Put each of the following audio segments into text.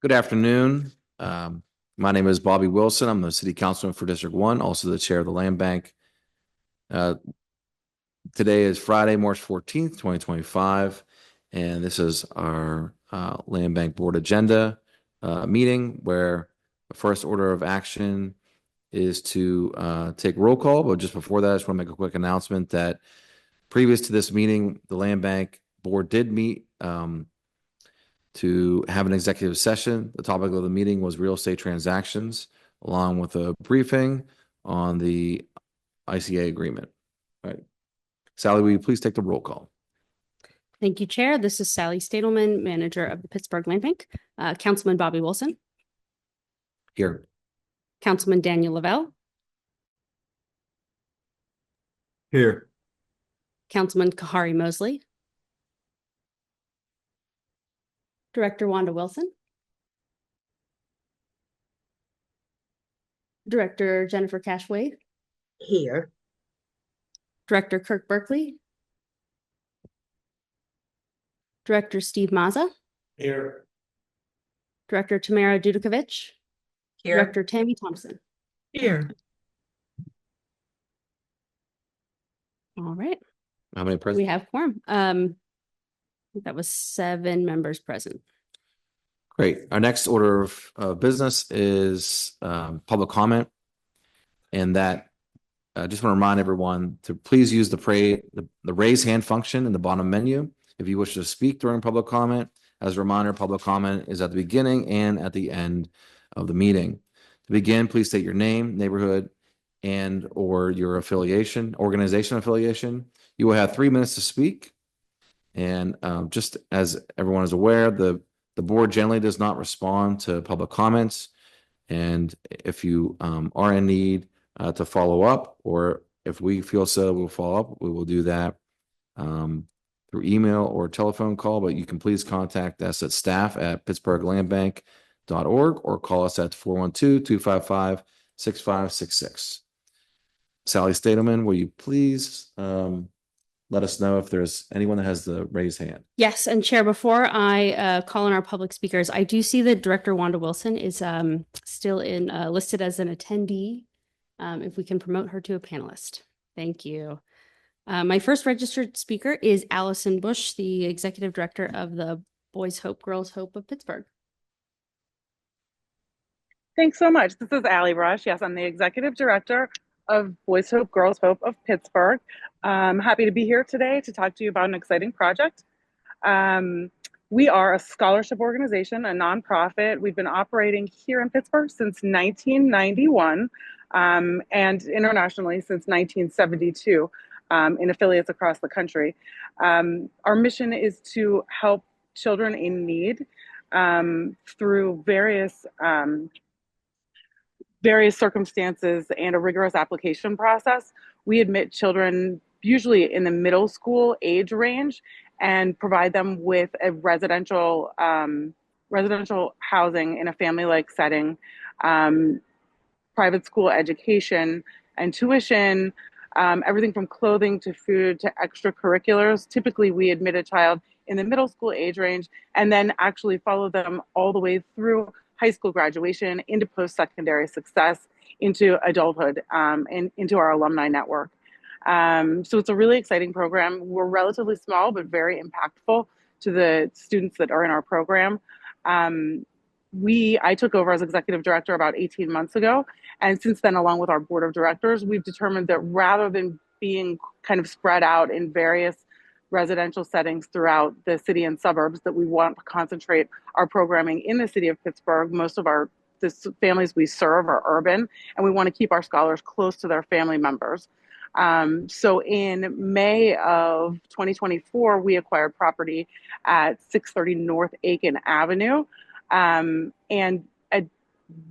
Good afternoon. My name is Bobby Wilson. I'm the city councilman for District 1, also the chair of the Land Bank. Today is Friday, March 14th, 2025, and this is our Land Bank Board agenda meeting where the first order of action is to take roll call. But just before that, I just want to make a quick announcement that previous to this meeting, the Land Bank Board did meet to have an executive session. The topic of the meeting was real estate transactions, along with a briefing on the ICA agreement. All right. Sally, will you please take the roll call? Thank you, Chair. This is Sally Stadelman, manager of the Pittsburgh Land Bank. Councilman Bobby Wilson. Here. Councilman Daniel Lavelle. Here. Councilman Kahari Mosley. Director Wanda Wilson. Director Jennifer Cash-Wade. Here. Director Kirk Berkeley. Director Steve Mazza. Here. Director Tamara Dudakovich. Here. Director Tammy Thompson. Here. All right. How many present? We have quorum. That was 7 members present. Great. Our next order of business is public comment. And that I just want to remind everyone to please use the raise hand function in the bottom menu if you wish to speak during public comment. As a reminder, public comment is at the beginning and at the end of the meeting. To begin, please state your name, neighborhood, and or your organization affiliation. You will have 3 minutes to speak. And just as everyone is aware, the board generally does not respond to public comments. And if you are in need to follow up, or if we feel so, we'll follow up. We will do that through email or telephone call, but you can please contact us at staff@pittsburghlandbank.org or call us at 412-255-6566. Sally Stadelman, will you please let us know if there's anyone that has the raised hand? Yes, and Chair, before I call on our public speakers, I do see that Director Wanda Wilson is still listed as an attendee. If we can promote her to a panelist. Thank you. My first registered speaker is Allison Bush, the Executive Director of the Boys Hope, Girls Hope of Pittsburgh. Thanks so much. This is Allie Rush. Yes, I'm the Executive Director of Boys Hope, Girls Hope of Pittsburgh. I'm happy to be here today to talk to you about an exciting project. We are a scholarship organization, a nonprofit. We've been operating here in Pittsburgh since 1991 and internationally since 1972 in affiliates across the country. Our mission is to help children in need through various circumstances and a rigorous application process. We admit children usually in the middle school age range and provide them with a residential housing in a family-like setting, private school education and tuition, everything from clothing to food to extracurriculars. Typically, we admit a child in the middle school age range and then actually follow them all the way through high school graduation, into post-secondary success, into adulthood, and into our alumni network. So it's a really exciting program. We're relatively small, but very impactful to the students that are in our program. I took over as executive director about 18 months ago. And since then, along with our board of directors, we've determined that rather than being kind of spread out in various residential settings throughout the city and suburbs, that we want to concentrate our programming in the city of Pittsburgh. Most of the families we serve are urban, and we want to keep our scholars close to their family members. So in May of 2024, we acquired property at 630 North Aiken Avenue,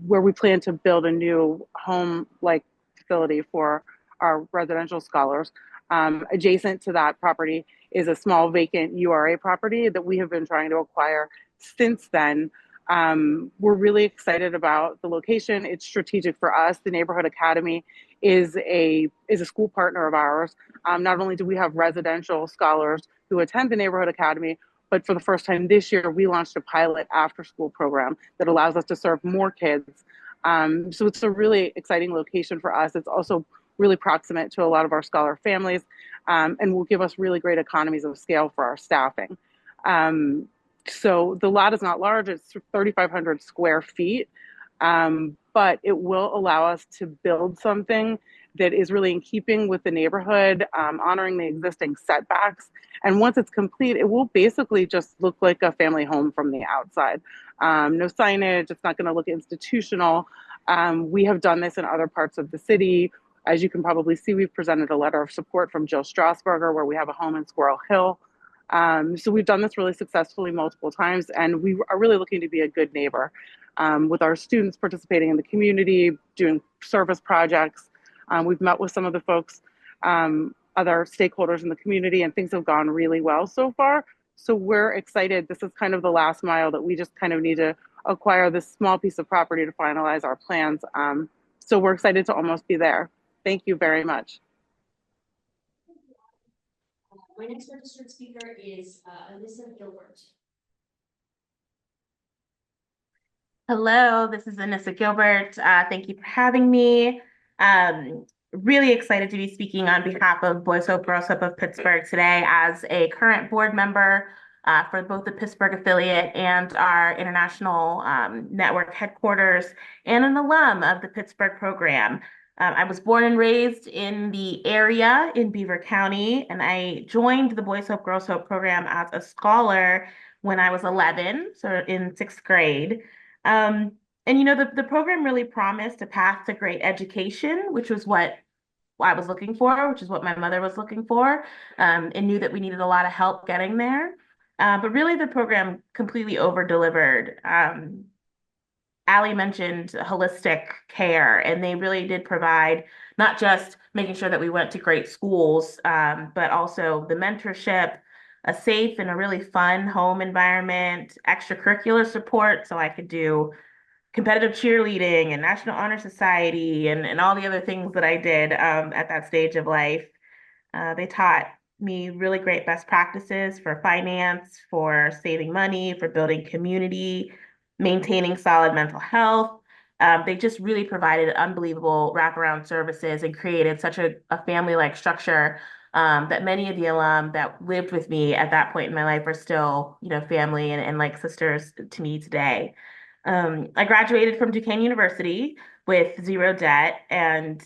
where we plan to build a new home-like facility for our residential scholars. Adjacent to that property is a small vacant URA property that we have been trying to acquire since then. We're really excited about the location. It's strategic for us. The Neighborhood Academy is a school partner of ours. Not only do we have residential scholars who attend the Neighborhood Academy, But for the first time this year, we launched a pilot after school program that allows us to serve more kids. So it's a really exciting location for us. It's also really proximate to a lot of our scholar families, and will give us really great economies of scale for our staffing. So the lot is not large, it's 3,500 square feet, but it will allow us to build something that is really in keeping with the neighborhood, honoring the existing setbacks. And once it's complete, it will basically just look like a family home from the outside. No signage, it's not going to look institutional. We have done this in other parts of the city. As you can probably see, we've presented a letter of support from Jill Strasburger, where we have a home in Squirrel Hill. So we've done this really successfully multiple times, and we are really looking to be a good neighbor with our students participating in the community, doing service projects. We've met with some of the folks, other stakeholders in the community, and things have gone really well so far. So we're excited. This is kind of the last mile that we just kind of need to acquire this small piece of property to finalize our plans. So we're excited to almost be there. Thank you very much. My next registered speaker is Alyssa Gilbert. Hello, this is Anissa Gilbert. Thank you for having me. Really excited to be speaking on behalf of Boys Hope, Girls Hope of Pittsburgh today as a current board member for both the Pittsburgh affiliate and our international network headquarters, and an alum of the Pittsburgh program. I was born and raised in the area in Beaver County, and I joined the Boys Hope, Girls Hope program as a scholar when I was 11, so in 6th grade. And you know, the program really promised a path to great education, which was what I was looking for, which is what my mother was looking for, and knew that we needed a lot of help getting there. But really, the program completely over-delivered. Allie mentioned holistic care, and they really did provide not just making sure that we went to great schools, but also the mentorship, a safe and a really fun home environment, extracurricular support, so I could do competitive cheerleading and National Honor Society and all the other things that I did at that stage of life. They taught me really great best practices for finance, for saving money, for building community, maintaining solid mental health. They just really provided unbelievable wraparound services and created such a family-like structure that many of the alum that lived with me at that point in my life are still, you know, family and like sisters to me today. I graduated from Duquesne University with zero debt, and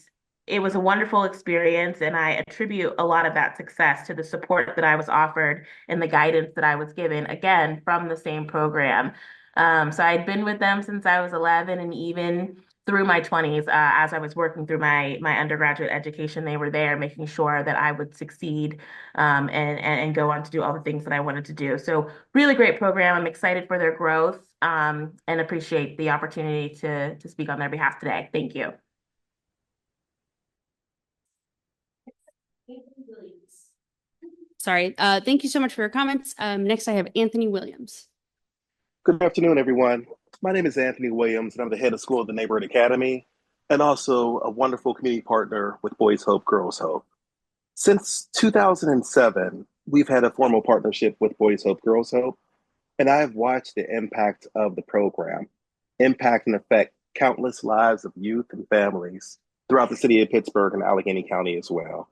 it was a wonderful experience. And I attribute a lot of that success to the support that I was offered and the guidance that I was given, again, from the same program. So I'd been with them since I was 11, and even through my 20s, as I was working through my undergraduate education, they were there making sure that I would succeed and go on to do all the things that I wanted to do. So really great program. I'm excited for their growth and appreciate the opportunity to speak on their behalf today. Thank you. Sorry. Thank you so much for your comments. Next, I have Anthony Williams. Good afternoon, everyone. My name is Anthony Williams, and I'm the head of school of the Neighborhood Academy, and also a wonderful community partner with Boys Hope, Girls Hope. Since 2007, we've had a formal partnership with Boys Hope, Girls Hope, and I've watched the impact of the program impact and affect countless lives of youth and families throughout the city of Pittsburgh and Allegheny County as well.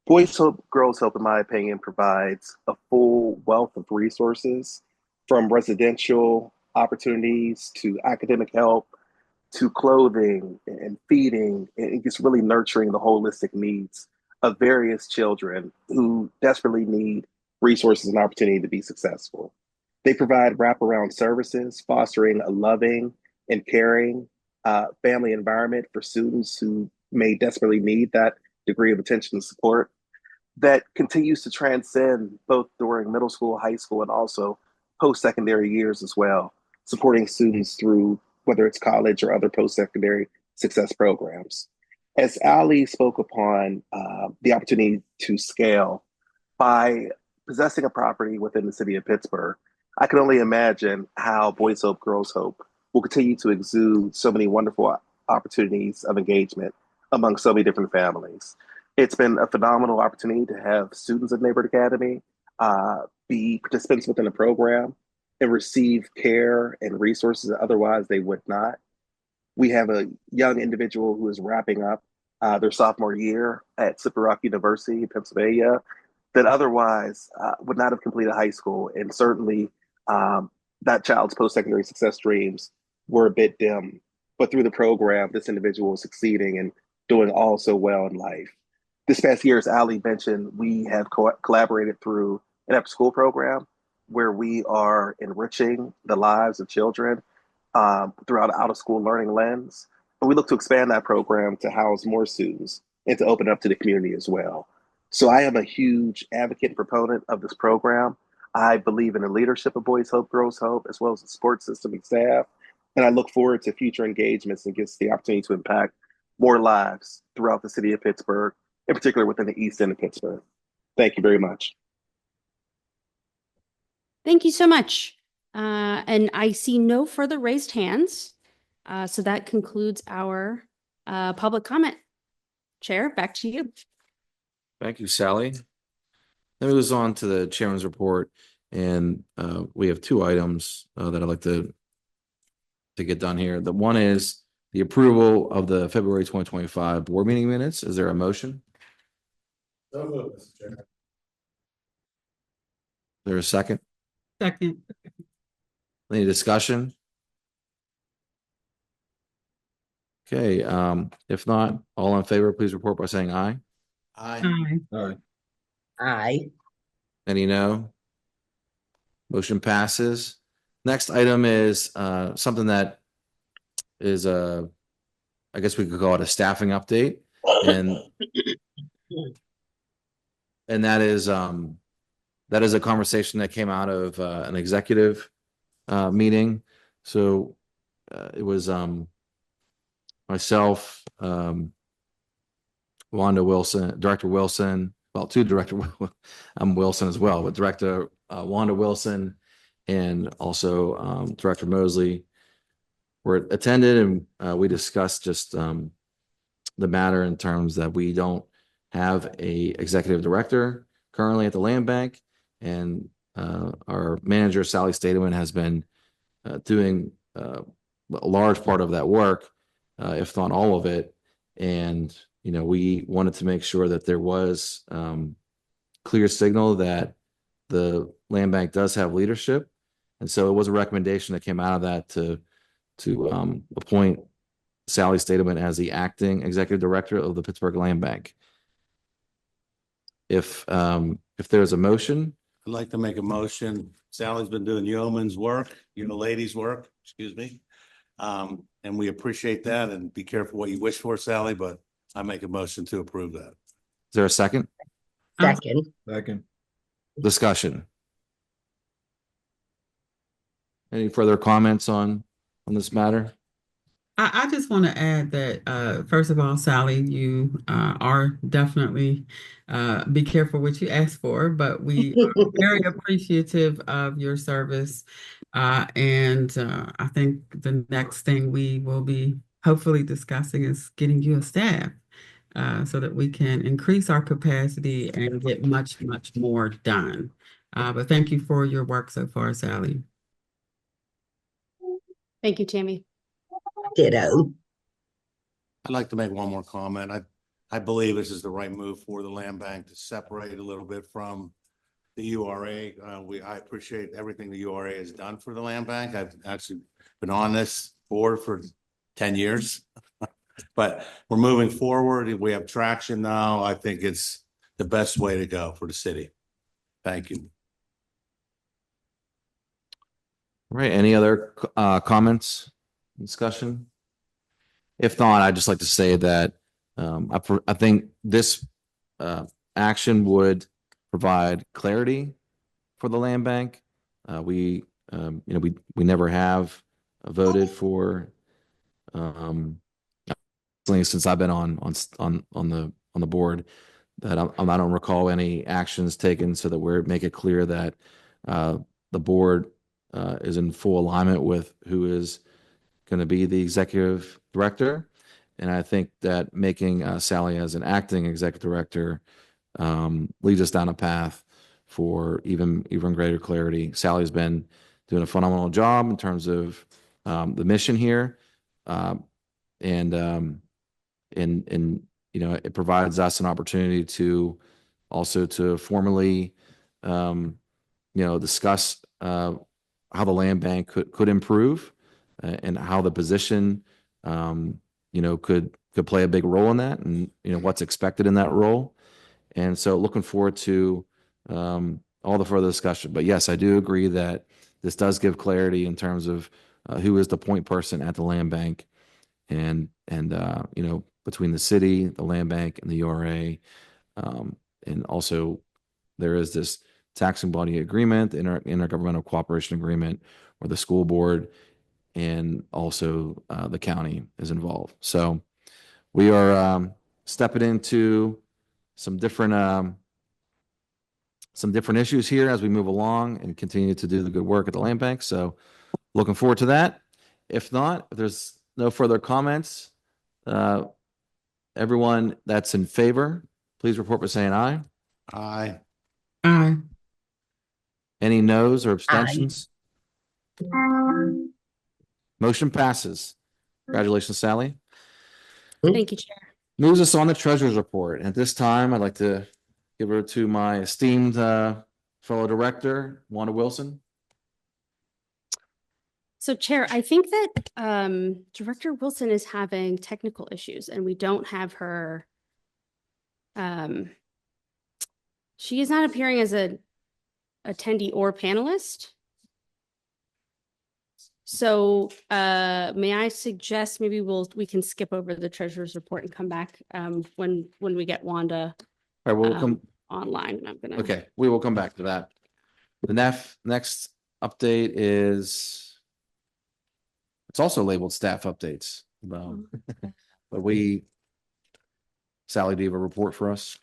Boys Hope, Girls Hope, in my opinion, provides a full wealth of resources, from residential opportunities to academic help to clothing and feeding, and just really nurturing the holistic needs of various children who desperately need resources and opportunity to be successful. They provide wraparound services, fostering a loving and caring family environment for students who may desperately need that degree of attention and support, that continues to transcend both during middle school, high school, and also post-secondary years as well, supporting students through whether it's college or other post-secondary success programs. As Ali spoke upon the opportunity to scale by possessing a property within the city of Pittsburgh, I can only imagine how Boys Hope, Girls Hope will continue to exude so many wonderful opportunities of engagement among so many different families. It's been a phenomenal opportunity to have students at Neighborhood Academy be participants within the program and receive care and resources that otherwise they would not. We have a young individual who is wrapping up their sophomore year at Slippery Rock University in Pennsylvania that otherwise would not have completed high school. And certainly that child's post-secondary success dreams were a bit dim. But through the program, this individual is succeeding and doing all so well in life. This past year, as Ali mentioned, we have collaborated through an after-school program where we are enriching the lives of children throughout an out-of-school learning lens. And we look to expand that program to house more students and to open up to the community as well. So I am a huge advocate and proponent of this program. I believe in the leadership of Boys Hope, Girls Hope, as well as the support system and staff. And I look forward to future engagements and gets the opportunity to impact more lives throughout the city of Pittsburgh, in particular within the East End of Pittsburgh. Thank you very much. Thank you so much. And I see no further raised hands. So that concludes our public comment. Chair, back to you. Thank you, Sally. Then it goes on to the chairman's report, and we have two items that I'd like to get done here. The one is the approval of the February 2025 board meeting minutes. Is there a motion? So moved, Mr. Chairman. Is there a second? Second. Any discussion? Okay, if not, all in favor, please report by saying aye. Aye. Aye. Aye. Any no? Motion passes. Next item is something that is I guess we could call it a staffing update, and that is a conversation that came out of an executive meeting. So it was myself, Wanda Wilson, Director Wilson, well, I'm Wilson as well, but Director Wanda Wilson and also Director Mosley were attended, and we discussed just the matter in terms that we don't have a executive director currently at the land bank, and our manager Sally Stademan has been doing a large part of that work, if not all of it. And we wanted to make sure that there was clear signal that the land bank does have leadership, and so it was a recommendation that came out of that to appoint Sally Stademan as the acting executive director of the Pittsburgh Land Bank. If there's a motion, I'd like to make a motion. Sally's been doing yeoman's work, ladies' work, excuse me. And we appreciate that, and be careful what you wish for, Sally, but I make a motion to approve that. is there a second? Second. Second. Discussion. Any further comments on this matter? I just want to add that, first of all, Sally, you are definitely, be careful what you ask for, but we are very appreciative of your service. And I think the next thing we will be hopefully discussing is getting you a staff so that we can increase our capacity and get much, much more done. But thank you for your work so far, Sally. Thank you, Tammy. Ditto. I'd like to make one more comment. I believe this is the right move for the land bank to separate a little bit from the URA. I appreciate everything the URA has done for the land bank. I've actually been on this board for 10 years, but we're moving forward. We have traction now. I think it's the best way to go for the city. Thank you. All right. Any other comments, discussion? If not, I'd just like to say that I think this action would provide clarity for the land bank. We never have voted for, since I've been on the board, that I don't recall any actions taken so that we make it clear that the board is in full alignment with who is going to be the executive director. And I think that making Sally as an acting executive director leads us down a path for even greater clarity. Sally's been doing a phenomenal job in terms of the mission here, and it provides us an opportunity to also to formally discuss how the land bank could improve, and how the position could play a big role in that, and what's expected in that role. And so looking forward to all the further discussion. But yes, I do agree that this does give clarity in terms of who is the point person at the land bank, and between the city, the land bank, and the URA. And also there is this taxing body agreement, the intergovernmental cooperation agreement, where the school board and also the county is involved. So we are stepping into some different issues here as we move along and continue to do the good work at the land bank. So looking forward to that. If not, if there's no further comments, everyone that's in favor, please report by saying aye. Aye. Aye. Any noes or abstentions? Motion passes. Congratulations, Sally. Thank you, Chair. Moves us on the treasurer's report. At this time, I'd like to give her to my esteemed fellow director, Wanda Wilson. So Chair, I think that Director Wilson is having technical issues and we don't have her. She is not appearing as a attendee or panelist. So may I suggest maybe we can skip over the treasurer's report and come back when we get Wanda All right, we'll come online. And I'm gonna. Okay, we will come back to that. The next update is, it's also labeled staff updates. But Sally, do you have a report for us?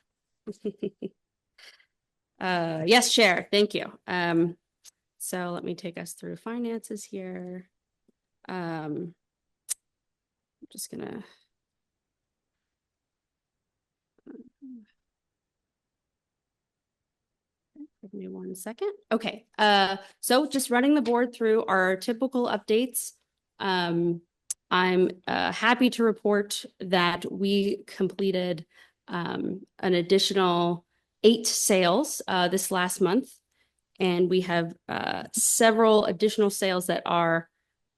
Yes, Chair. Thank you. So let me take us through finances here. I'm just gonna. Give me 1 second. Okay. So just running the board through our typical updates. I'm happy to report that we completed an additional 8 sales this last month. And we have several additional sales that are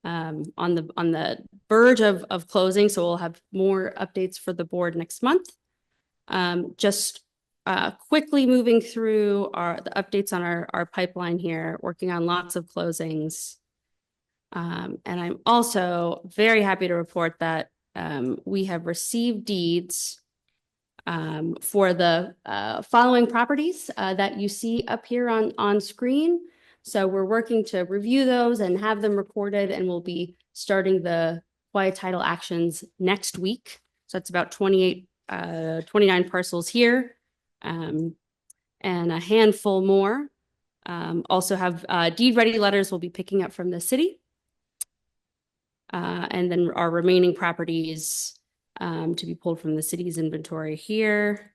on the verge of closing. So we'll have more updates for the board next month. Just quickly moving through the updates on our pipeline here, working on lots of closings. And I'm also very happy to report that we have received deeds for the following properties that you see up here on screen. So we're working to review those and have them recorded, and we'll be starting the quiet title actions next week. So that's about 29 parcels here, and a handful more. Also have deed ready letters we'll be picking up from the city. And then our remaining properties to be pulled from the city's inventory here.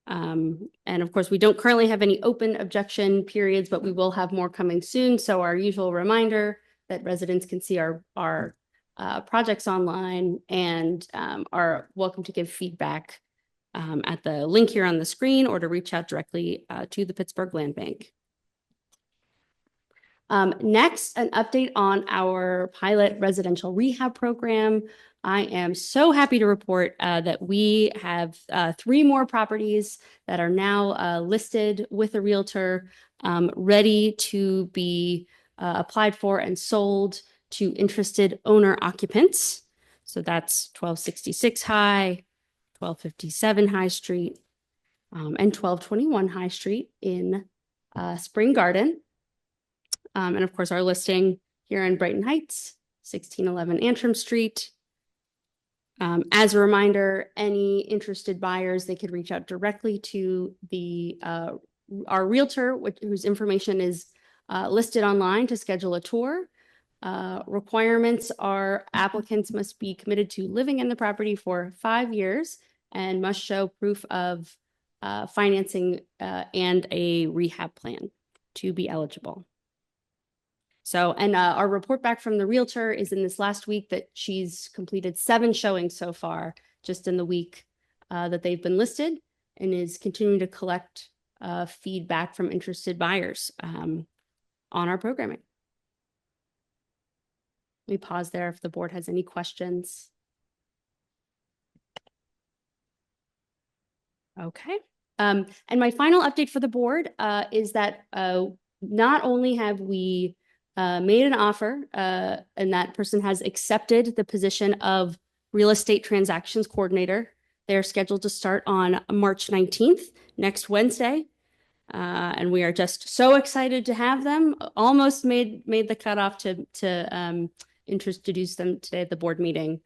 And of course, we don't currently have any open objection periods, but we will have more coming soon. So our usual reminder that residents can see our projects online and are welcome to give feedback at the link here on the screen or to reach out directly to the Pittsburgh Land Bank. Next, an update on our pilot residential rehab program. I am so happy to report that we have 3 more properties that are now listed with a realtor, ready to be applied for and sold to interested owner occupants. So that's 1266 High, 1257 High Street, and 1221 High Street in Spring Garden. And of course, our listing here in Brighton Heights, 1611 Antrim Street. As a reminder, any interested buyers, they could reach out directly to our realtor, whose information is listed online to schedule a tour. Requirements are applicants must be committed to living in the property for 5 years and must show proof of financing and a rehab plan to be eligible. So, and our report back from the realtor is in this last week that she's completed 7 showings so far, just in the week that they've been listed, and is continuing to collect feedback from interested buyers on our programming. Let me pause there if the board has any questions. Okay. And my final update for the board is that not only have we made an offer and that person has accepted the position of real estate transactions coordinator. They're scheduled to start on March 19th, next Wednesday. And we are just so excited to have them. Almost made the cutoff to introduce them today at the board meeting.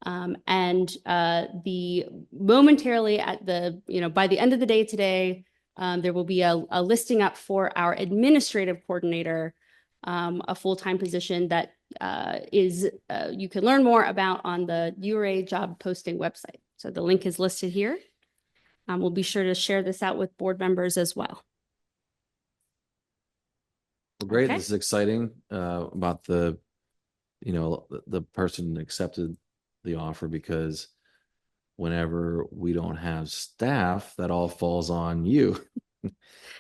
The momentarily at the, by the end of the day today, there will be a listing up for our administrative coordinator, a full-time position that you can learn more about on the URA job posting website. So the link is listed here. We'll be sure to share this out with board members as well. Well, great. Okay. This is exciting about the person accepted the offer, because whenever we don't have staff, that all falls on you.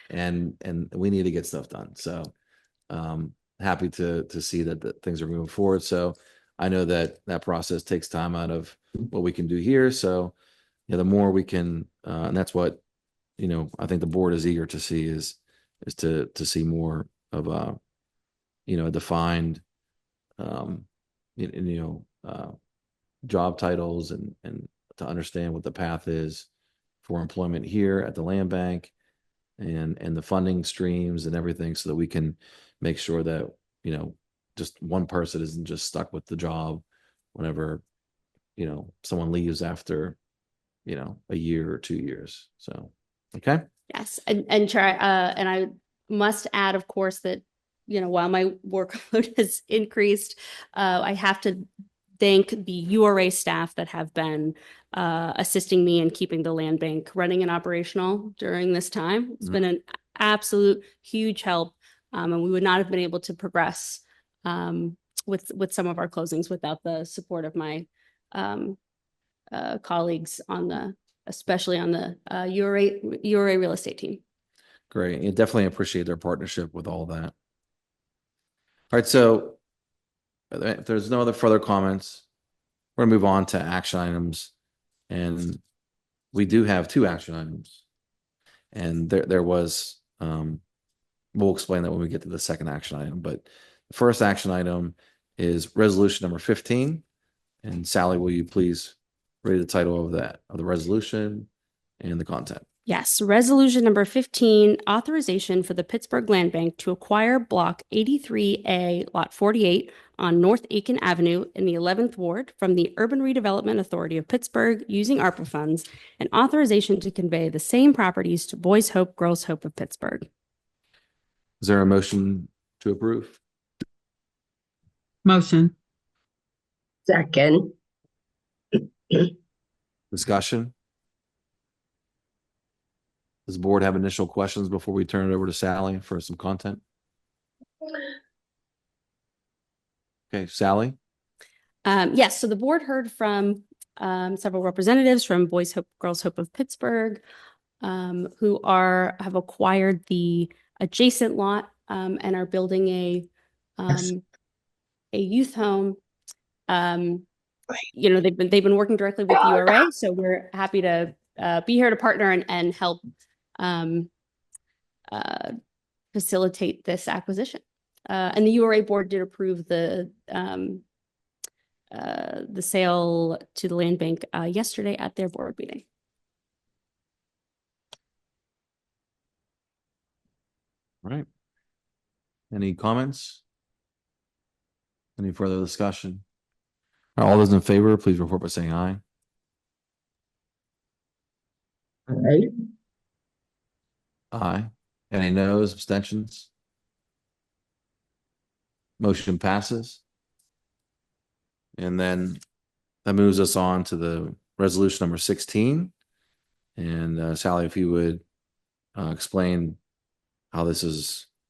and we need to get stuff done. So happy to see that things are moving forward. So I know that process takes time out of what we can do here. So the more we can, and that's what I think the board is eager to see is to see more of a defined job titles and to understand what the path is for employment here at the land bank and the funding streams and everything, so that we can make sure that just one person isn't just stuck with the job whenever someone leaves after a year or 2 years. So okay. Yes, and Chair, and I must add, of course, that while my workload has increased, I have to thank the URA staff that have been assisting me in keeping the land bank running and operational during this time. It's been an absolute huge help, and we would not have been able to progress with some of our closings without the support of my colleagues especially on the URA real estate team. Great. You definitely appreciate their partnership with all that. All right. So if there's no other further comments, we're gonna move on to action items. And we do have 2 action items. And there was, we'll explain that when we get to the second action item. But the first action item is resolution number 15. And Sally, will you please read the title of the resolution and the content? Yes, resolution number 15, authorization for the Pittsburgh Land Bank to acquire block 83A, lot 48 on North Aiken Avenue in the 11th Ward from the Urban Redevelopment Authority of Pittsburgh using ARPA funds, and authorization to convey the same properties to Boys Hope, Girls Hope of Pittsburgh. Is there a motion to approve? Motion. Second. Discussion? Does the board have initial questions before we turn it over to Sally for some content? Okay, Sally? Yes, so the board heard from several representatives from Boys Hope, Girls Hope of Pittsburgh, who have acquired the adjacent lot and are building a youth home. They've been working directly with URA, so we're happy to be here to partner and help facilitate this acquisition. And the URA board did approve the sale to the land bank yesterday at their board meeting. All right. Any comments? Any further discussion? All those in favor, please report by saying aye. Aye. Aye. Any noes, abstentions? Motion passes. And then that moves us on to the resolution number 16. And Sally, if you would explain how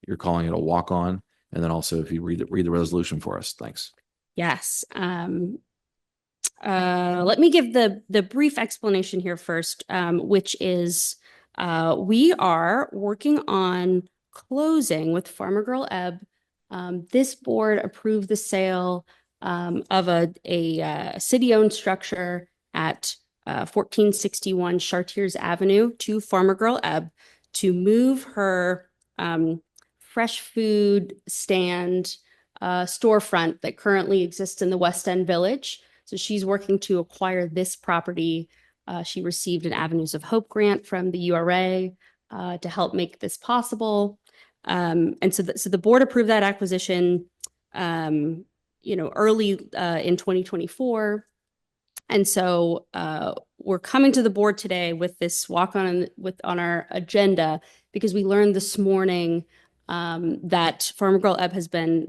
you're calling it a walk-on, and then also if you read the resolution for us. Thanks. Yes. Let me give the brief explanation here first, which is we are working on closing with Farmer Girl Ebb. This board approved the sale of a city-owned structure at 1461 Chartiers Avenue to Farmer Girl Ebb to move her fresh food stand storefront that currently exists in the West End Village. So she's working to acquire this property. She received an Avenues of Hope grant from the URA to help make this possible. And so the board approved that acquisition, early in 2024. And so we're coming to the board today with this walk-on on our agenda because we learned this morning that Farmer Girl Ebb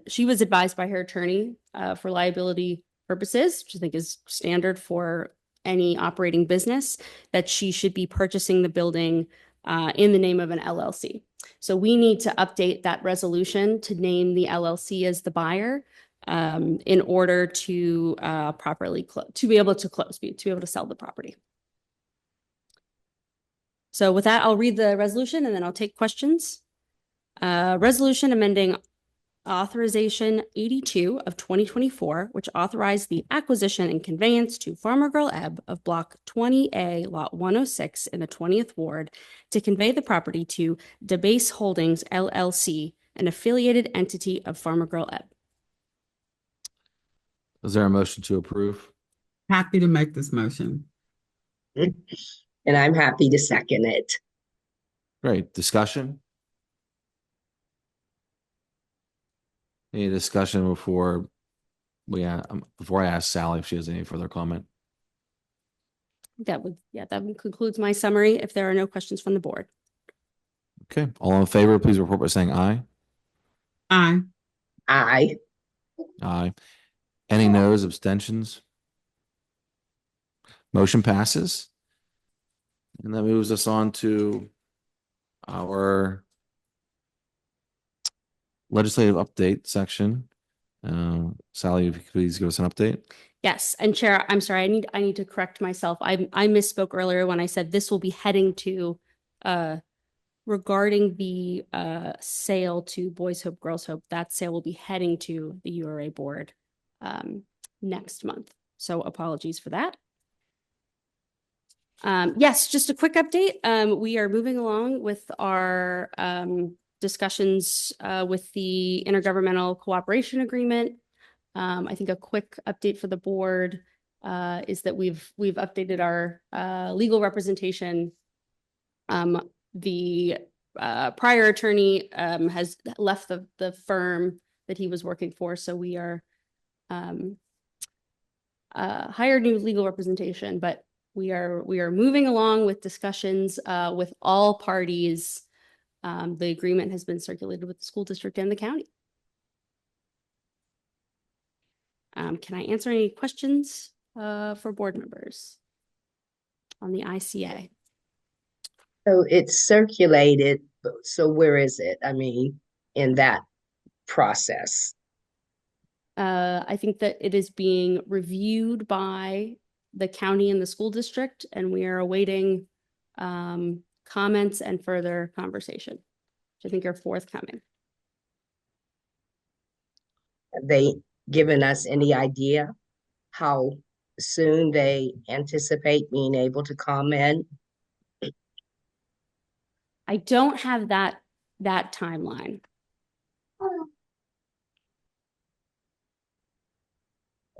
she was advised by her attorney for liability purposes, which I think is standard for any operating business, that she should be purchasing the building in the name of an LLC. So we need to update that resolution to name the LLC as the buyer in order to properly to be able to sell the property. So with that, I'll read the resolution and then I'll take questions. Resolution amending Authorization 82 of 2024, which authorized the acquisition and conveyance to Farmer Girl Ebb of Block 20A, Lot 106 in the 20th Ward to convey the property to DeBase Holdings, LLC, an affiliated entity of Farmer Girl Ebb. Is there a motion to approve? Happy to make this motion. And I'm happy to second it. Great. Discussion? Any discussion before I ask Sally if she has any further comment? That concludes my summary if there are no questions from the board. Okay. All in favor, please report by saying aye. Aye. Aye. Aye. Any noes, abstentions? Motion passes. And that moves us on to our legislative update section. Sally, if you could please give us an update. Yes, and Chair, I'm sorry, I need to correct myself. I misspoke earlier when I said this will be heading to regarding the sale to Boys Hope, Girls Hope. That sale will be heading to the URA board next month. So apologies for that. Yes, just a quick update. We are moving along with our discussions with the Intergovernmental Cooperation Agreement. I think a quick update for the board is that we've updated our legal representation. The prior attorney has left the firm that he was working for, so we are hired new legal representation, but we are moving along with discussions with all parties. The agreement has been circulated with the school district and the county. Can I answer any questions for board members on the ICA? So it's circulated. So where is it? I mean, in that process. I think that it is being reviewed by the county and the school district, and we are awaiting comments and further conversation, which I think are forthcoming. Have they given us any idea how soon they anticipate being able to comment? I don't have that timeline.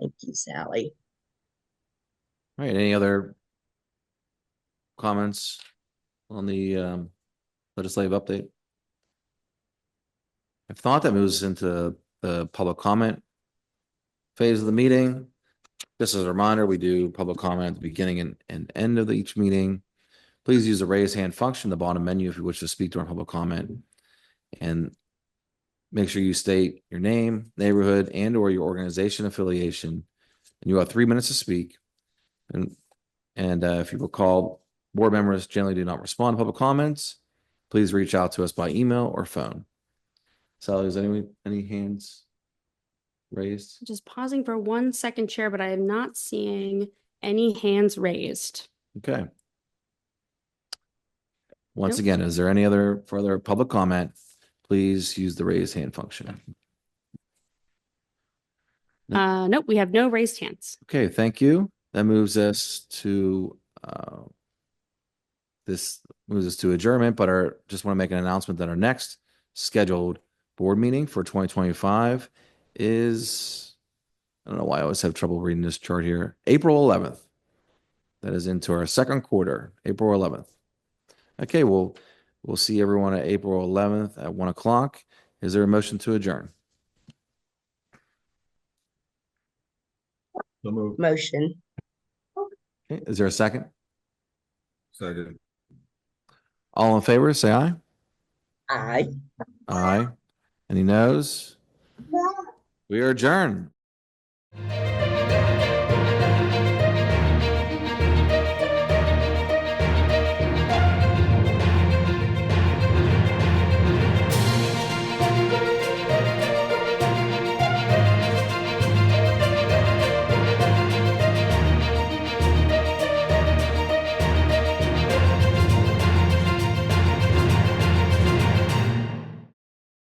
Thank you, Sally. All right. Any other comments on the legislative update? If not, that moves into the public comment phase of the meeting. Just as a reminder, we do public comment at the beginning and end of each meeting. Please use the raise hand function in the bottom menu if you wish to speak during public comment. And make sure you state your name, neighborhood, and or your organization affiliation. And you have 3 minutes to speak. And if you recall, Board members generally do not respond to public comments. Please reach out to us by email or phone. Sally, is any hands raised? Just pausing for 1 second, Chair, but I am not seeing any hands raised. Okay. Once Nope. again, is there any other further public comment? Please use the raise hand function. Nope, we have no raised hands. Okay, thank you. That moves us to adjournment, but just want to make an announcement that our next scheduled board meeting for 2025 is, I don't know why I always have trouble reading this chart here, April 11th. That is into our second quarter, April 11th. Okay, we'll see everyone at April 11th at 1 o'clock. Is there a motion to adjourn? So moved. Motion. Okay, is there a second? Second. All in favor, say aye. Aye. Aye. Any noes? We are adjourned.